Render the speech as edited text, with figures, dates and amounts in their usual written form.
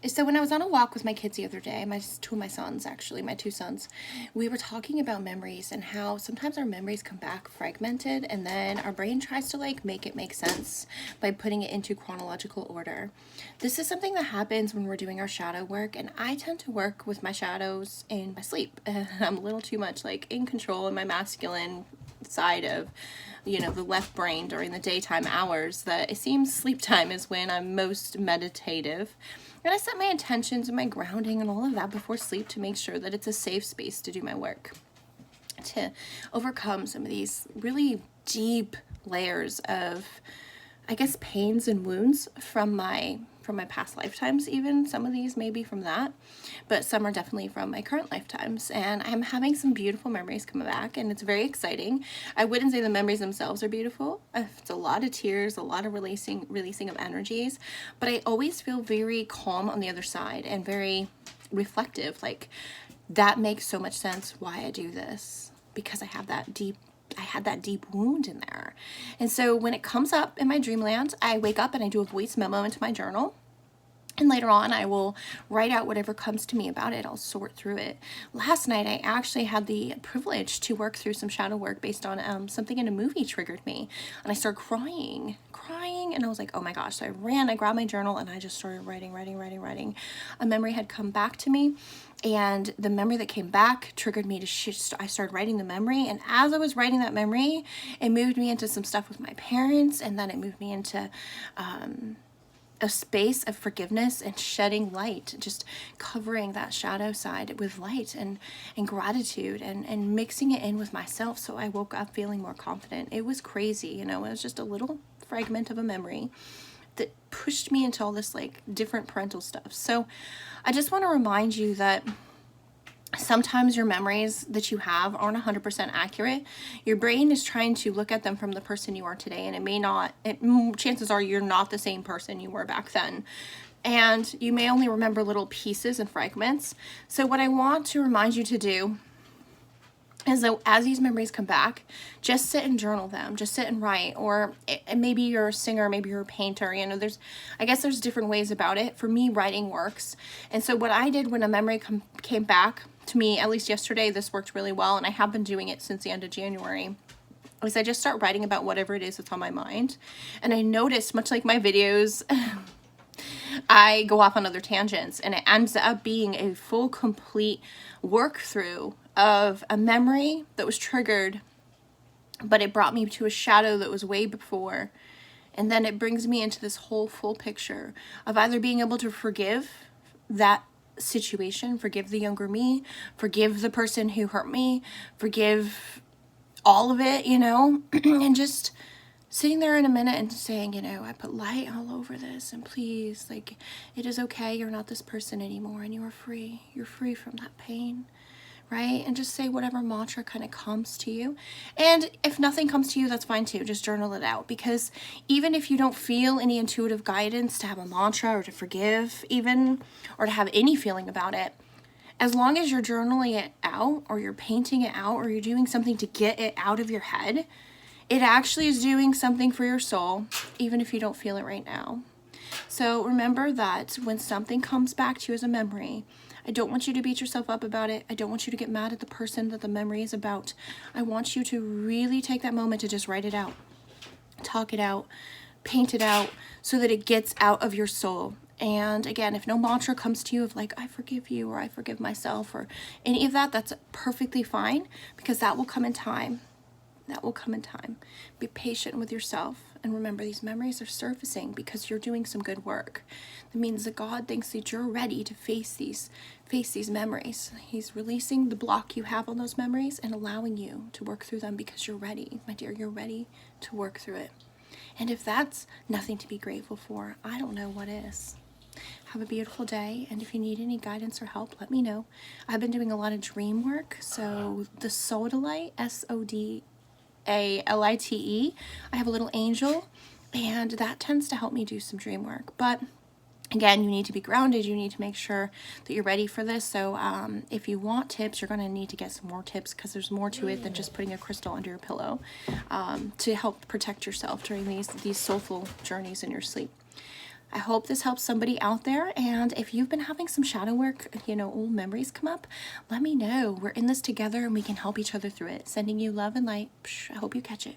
So when I was on a walk with my kids the other day, two of my sons, actually, my two sons, we were talking about memories and how sometimes our memories come back fragmented, and then our brain tries to like make it make sense by putting it into chronological order. This is something that happens when we're doing our shadow work, and I tend to work with my shadows in my sleep. I'm a little too much like in control in my masculine side of, you know, the left brain during the daytime hours, that it seems sleep time is when I'm most meditative. And I set my intentions and my grounding and all of that before sleep to make sure that it's a safe space to do my work, to overcome some of these really deep layers of, I guess, pains and wounds from my past lifetimes. Even some of these may be from that, but some are definitely from my current lifetimes, and I'm having some beautiful memories come back, and it's very exciting. I wouldn't say the memories themselves are beautiful. It's a lot of tears, a lot of releasing of energies, but I always feel very calm on the other side and very reflective. Like, that makes so much sense why I do this, because I had that deep wound in there. And so when it comes up in my dreamland, I wake up and I do a voice memo into my journal. And later on, I will write out whatever comes to me about it. I'll sort through it. Last night, I actually had the privilege to work through some shadow work based on something in a movie triggered me. And I started crying. And I was like, oh my gosh. So I grabbed my journal, and I just started writing. A memory had come back to me. And the memory that came back triggered me to I started writing the memory. And as I was writing that memory, it moved me into some stuff with my parents. And then it moved me into a space of forgiveness and shedding light, just covering that shadow side with light and gratitude and mixing it in with myself. So I woke up feeling more confident. It was crazy, you know, it was just a little fragment of a memory that pushed me into all this like different parental stuff. So I just want to remind you that sometimes your memories that you have aren't 100% accurate. Your brain is trying to look at them from the person you are today, and it may not, chances are you're not the same person you were back then. And you may only remember little pieces and fragments. So what I want to remind you to do is that as these memories come back, just sit and journal them, just sit and write. Or maybe you're a singer, maybe you're a painter, you know, I guess there's different ways about it. For me, writing works. And so what I did when a memory came back to me, at least yesterday, this worked really well, and I have been doing it since the end of January, was I just start writing about whatever it is that's on my mind. And I noticed, much like my videos, I go off on other tangents, and it ends up being a full, complete work through of a memory that was triggered, but it brought me to a shadow that was way before. And then it brings me into this whole full picture of either being able to forgive that situation, forgive the younger me, forgive the person who hurt me, forgive all of it, you know, and just sitting there in a minute and saying, you know, I put light all over this, and please, like, it is okay, you're not this person anymore, and you are free. You're free from that pain, right? And just say whatever mantra kind of comes to you. And if nothing comes to you, that's fine too. Just journal it out, because even if you don't feel any intuitive guidance to have a mantra or to forgive even, or to have any feeling about it, as long as you're journaling it out, or you're painting it out, or you're doing something to get it out of your head, it actually is doing something for your soul, even if you don't feel it right now. So remember that when something comes back to you as a memory, I don't want you to beat yourself up about it. I don't want you to get mad at the person that the memory is about. I want you to really take that moment to just write it out, talk it out, paint it out, so that it gets out of your soul. And again, if no mantra comes to you of like, I forgive you, or I forgive myself, or any of that, that's perfectly fine, because that will come in time. That will come in time. Be patient with yourself. And remember, these memories are surfacing because you're doing some good work. That means that God thinks that you're ready to face these memories. He's releasing the block you have on those memories and allowing you to work through them because you're ready, my dear. You're ready to work through it. And if that's nothing to be grateful for, I don't know what is. Have a beautiful day, and if you need any guidance or help, let me know. I've been doing a lot of dream work, so the Sodalite, Sodalite, I have a little angel, and that tends to help me do some dream work. But again, you need to be grounded. You need to make sure that you're ready for this. So if you want tips, you're going to need to get some more tips, because there's more to it than just putting a crystal under your pillow to help protect yourself during these soulful journeys in your sleep. I hope this helps somebody out there. And if you've been having some shadow work, you know, old memories come up, let me know. We're in this together and we can help each other through it. Sending you love and light. I hope you catch it.